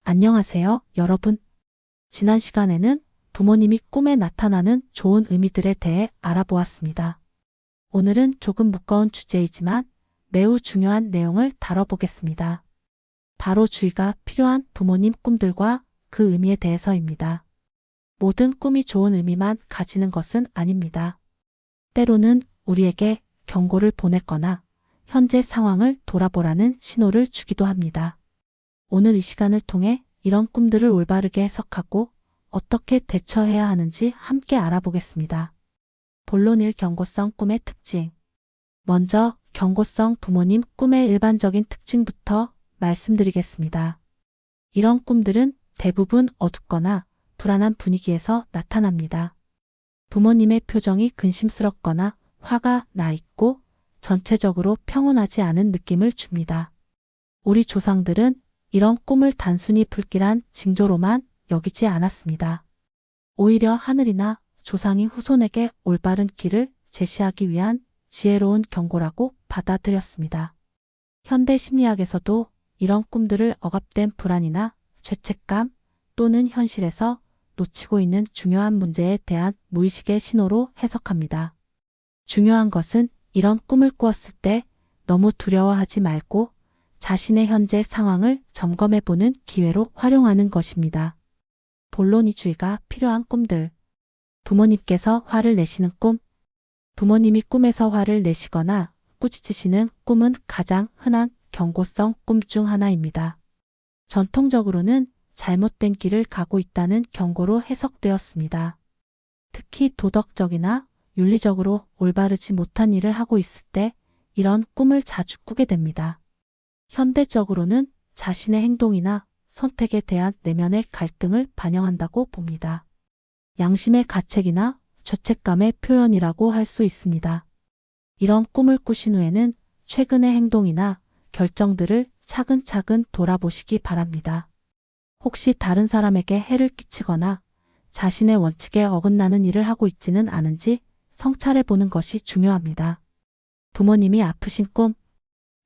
안녕하세요, 여러분. 지난 시간에는 부모님이 꿈에 나타나는 좋은 의미들에 대해 알아보았습니다. 오늘은 조금 무거운 주제이지만 매우 중요한 내용을 다뤄보겠습니다. 바로 주의가 필요한 부모님 꿈들과 그 의미에 대해서입니다. 모든 꿈이 좋은 의미만 가지는 것은 아닙니다. 때로는 우리에게 경고를 보냈거나 현재 상황을 돌아보라는 신호를 주기도 합니다. 오늘 이 시간을 통해 이런 꿈들을 올바르게 해석하고 어떻게 대처해야 하는지 함께 알아보겠습니다. 본론 1. 경고성 꿈의 특징. 먼저 경고성 부모님 꿈의 일반적인 특징부터 말씀드리겠습니다. 이런 꿈들은 대부분 어둡거나 불안한 분위기에서 나타납니다. 부모님의 표정이 근심스럽거나 화가 나 있고 전체적으로 평온하지 않은 느낌을 줍니다. 우리 조상들은 이런 꿈을 단순히 불길한 징조로만 여기지 않았습니다. 오히려 하늘이나 조상이 후손에게 올바른 길을 제시하기 위한 지혜로운 경고라고 받아들였습니다. 현대 심리학에서도 이런 꿈들을 억압된 불안이나 죄책감 또는 현실에서 놓치고 있는 중요한 문제에 대한 무의식의 신호로 해석합니다. 중요한 것은 이런 꿈을 꾸었을 때 너무 두려워하지 말고 자신의 현재 상황을 점검해보는 기회로 활용하는 것입니다. 본론 2. 주의가 필요한 꿈들. 부모님께서 화를 내시는 꿈. 부모님이 꿈에서 화를 내시거나 꾸짖으시는 꿈은 가장 흔한 경고성 꿈 중 하나입니다. 전통적으로는 잘못된 길을 가고 있다는 경고로 해석되었습니다. 특히 도덕적이나 윤리적으로 올바르지 못한 일을 하고 있을 때 이런 꿈을 자주 꾸게 됩니다. 현대적으로는 자신의 행동이나 선택에 대한 내면의 갈등을 반영한다고 봅니다. 양심의 가책이나 죄책감의 표현이라고 할 수 있습니다. 이런 꿈을 꾸신 후에는 최근의 행동이나 결정들을 차근차근 돌아보시기 바랍니다. 혹시 다른 사람에게 해를 끼치거나 자신의 원칙에 어긋나는 일을 하고 있지는 않은지 성찰해 보는 것이 중요합니다. 부모님이 아프신 꿈.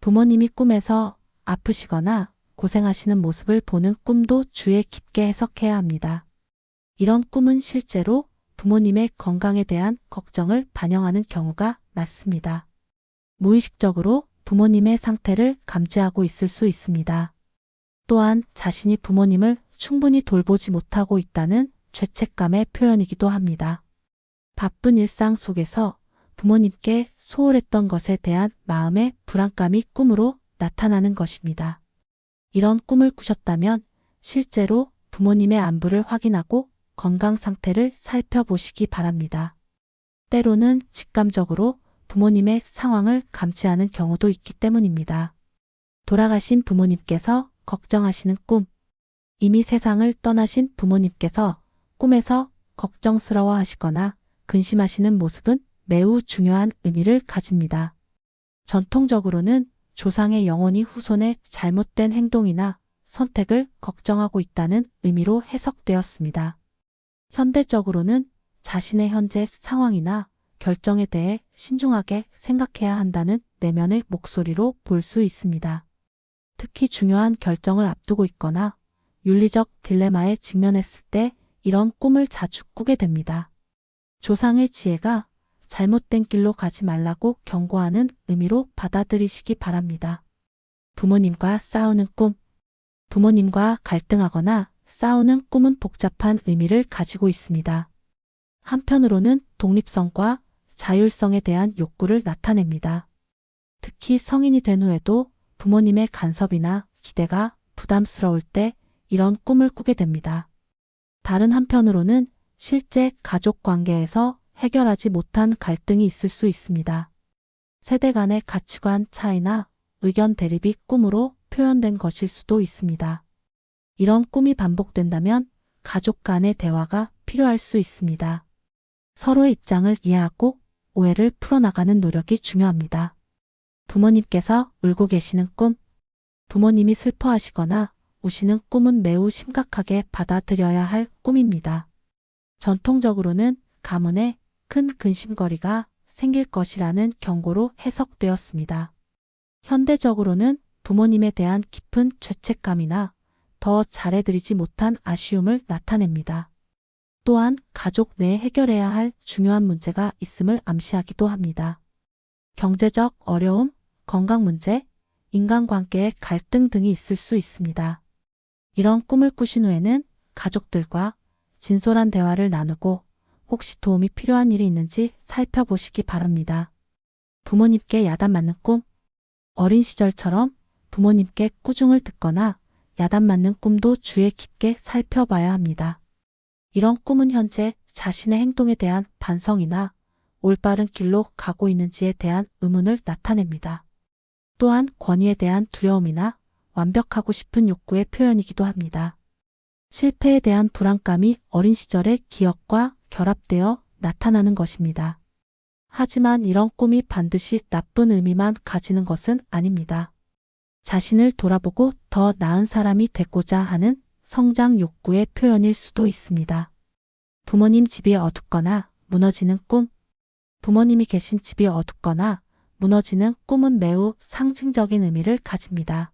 부모님이 꿈에서 아프시거나 고생하시는 모습을 보는 꿈도 주의 깊게 해석해야 합니다. 이런 꿈은 실제로 부모님의 건강에 대한 걱정을 반영하는 경우가 많습니다. 무의식적으로 부모님의 상태를 감지하고 있을 수 있습니다. 또한 자신이 부모님을 충분히 돌보지 못하고 있다는 죄책감의 표현이기도 합니다. 바쁜 일상 속에서 부모님께 소홀했던 것에 대한 마음의 불안감이 꿈으로 나타나는 것입니다. 이런 꿈을 꾸셨다면 실제로 부모님의 안부를 확인하고 건강 상태를 살펴보시기 바랍니다. 때로는 직감적으로 부모님의 상황을 감지하는 경우도 있기 때문입니다. 돌아가신 부모님께서 걱정하시는 꿈. 이미 세상을 떠나신 부모님께서 꿈에서 걱정스러워 하시거나 근심하시는 모습은 매우 중요한 의미를 가집니다. 전통적으로는 조상의 영혼이 후손의 잘못된 행동이나 선택을 걱정하고 있다는 의미로 해석되었습니다. 현대적으로는 자신의 현재 상황이나 결정에 대해 신중하게 생각해야 한다는 내면의 목소리로 볼 수 있습니다. 특히 중요한 결정을 앞두고 있거나 윤리적 딜레마에 직면했을 때 이런 꿈을 자주 꾸게 됩니다. 조상의 지혜가 잘못된 길로 가지 말라고 경고하는 의미로 받아들이시기 바랍니다. 부모님과 싸우는 꿈. 부모님과 갈등하거나 싸우는 꿈은 복잡한 의미를 가지고 있습니다. 한편으로는 독립성과 자율성에 대한 욕구를 나타냅니다. 특히 성인이 된 후에도 부모님의 간섭이나 기대가 부담스러울 때 이런 꿈을 꾸게 됩니다. 다른 한편으로는 실제 가족 관계에서 해결하지 못한 갈등이 있을 수 있습니다. 세대 간의 가치관 차이나 의견 대립이 꿈으로 표현된 것일 수도 있습니다. 이런 꿈이 반복된다면 가족 간의 대화가 필요할 수 있습니다. 서로의 입장을 이해하고 오해를 풀어나가는 노력이 중요합니다. 부모님께서 울고 계시는 꿈. 부모님이 슬퍼하시거나 우시는 꿈은 매우 심각하게 받아들여야 할 꿈입니다. 전통적으로는 가문에 큰 근심거리가 생길 것이라는 경고로 해석되었습니다. 현대적으로는 부모님에 대한 깊은 죄책감이나 더 잘해드리지 못한 아쉬움을 나타냅니다. 또한 가족 내에 해결해야 할 중요한 문제가 있음을 암시하기도 합니다. 경제적 어려움, 건강 문제, 인간관계의 갈등 등이 있을 수 있습니다. 이런 꿈을 꾸신 후에는 가족들과 진솔한 대화를 나누고 혹시 도움이 필요한 일이 있는지 살펴보시기 바랍니다. 부모님께 야단 맞는 꿈. 어린 시절처럼 부모님께 꾸중을 듣거나 야단 맞는 꿈도 주의 깊게 살펴봐야 합니다. 이런 꿈은 현재 자신의 행동에 대한 반성이나 올바른 길로 가고 있는지에 대한 의문을 나타냅니다. 또한 권위에 대한 두려움이나 완벽하고 싶은 욕구의 표현이기도 합니다. 실패에 대한 불안감이 어린 시절의 기억과 결합되어 나타나는 것입니다. 하지만 이런 꿈이 반드시 나쁜 의미만 가지는 것은 아닙니다. 자신을 돌아보고 더 나은 사람이 되고자 하는 성장 욕구의 표현일 수도 있습니다. 부모님 집이 어둡거나 무너지는 꿈. 부모님이 계신 집이 어둡거나 무너지는 꿈은 매우 상징적인 의미를 가집니다.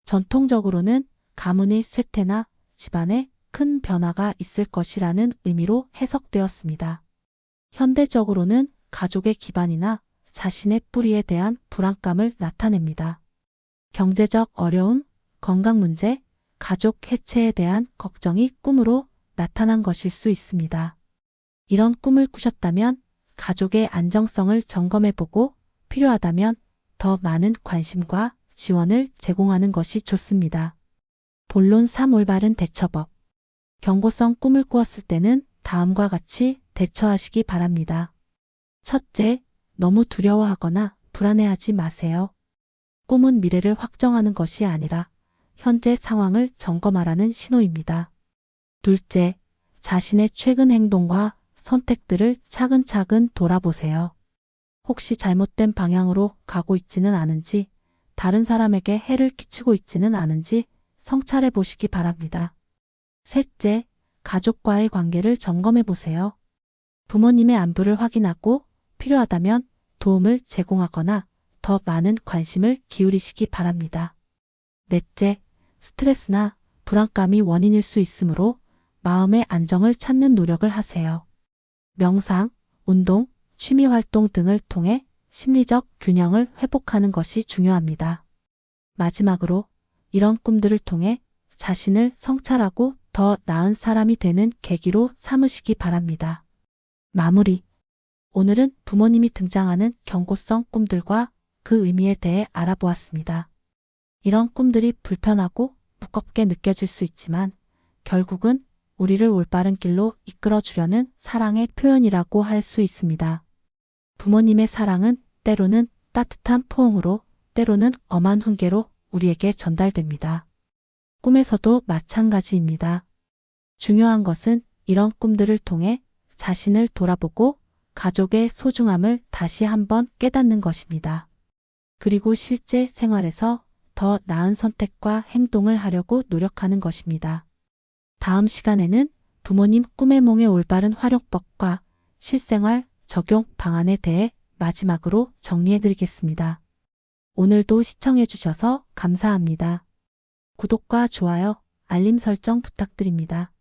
전통적으로는 가문의 쇠퇴나 집안에 큰 변화가 있을 것이라는 의미로 해석되었습니다. 현대적으로는 가족의 기반이나 자신의 뿌리에 대한 불안감을 나타냅니다. 경제적 어려움, 건강 문제, 가족 해체에 대한 걱정이 꿈으로 나타난 것일 수 있습니다. 이런 꿈을 꾸셨다면 가족의 안정성을 점검해보고 필요하다면 더 많은 관심과 지원을 제공하는 것이 좋습니다. 본론 3. 올바른 대처법. 경고성 꿈을 꾸었을 때는 다음과 같이 대처하시기 바랍니다. 첫째, 너무 두려워하거나 불안해하지 마세요. 꿈은 미래를 확정하는 것이 아니라 현재 상황을 점검하라는 신호입니다. 둘째, 자신의 최근 행동과 선택들을 차근차근 돌아보세요. 혹시 잘못된 방향으로 가고 있지는 않은지, 다른 사람에게 해를 끼치고 있지는 않은지 성찰해 보시기 바랍니다. 셋째, 가족과의 관계를 점검해 보세요. 부모님의 안부를 확인하고 필요하다면 도움을 제공하거나 더 많은 관심을 기울이시기 바랍니다. 넷째, 스트레스나 불안감이 원인일 수 있으므로 마음의 안정을 찾는 노력을 하세요. 명상, 운동, 취미활동 등을 통해 심리적 균형을 회복하는 것이 중요합니다. 마지막으로 이런 꿈들을 통해 자신을 성찰하고 더 나은 사람이 되는 계기로 삼으시기 바랍니다. 마무리. 오늘은 부모님이 등장하는 경고성 꿈들과 그 의미에 대해 알아보았습니다. 이런 꿈들이 불편하고 무겁게 느껴질 수 있지만 결국은 우리를 올바른 길로 이끌어 주려는 사랑의 표현이라고 할 수 있습니다. 부모님의 사랑은 때로는 따뜻한 포옹으로, 때로는 엄한 훈계로 우리에게 전달됩니다. 꿈에서도 마찬가지입니다. 중요한 것은 이런 꿈들을 통해 자신을 돌아보고 가족의 소중함을 다시 한번 깨닫는 것입니다. 그리고 실제 생활에서 더 나은 선택과 행동을 하려고 노력하는 것입니다. 다음 시간에는 부모님 꿈의 몽의 올바른 활용법과 실생활 적용 방안에 대해 마지막으로 정리해드리겠습니다. 오늘도 시청해주셔서 감사합니다. 구독과 좋아요, 알림 설정 부탁드립니다.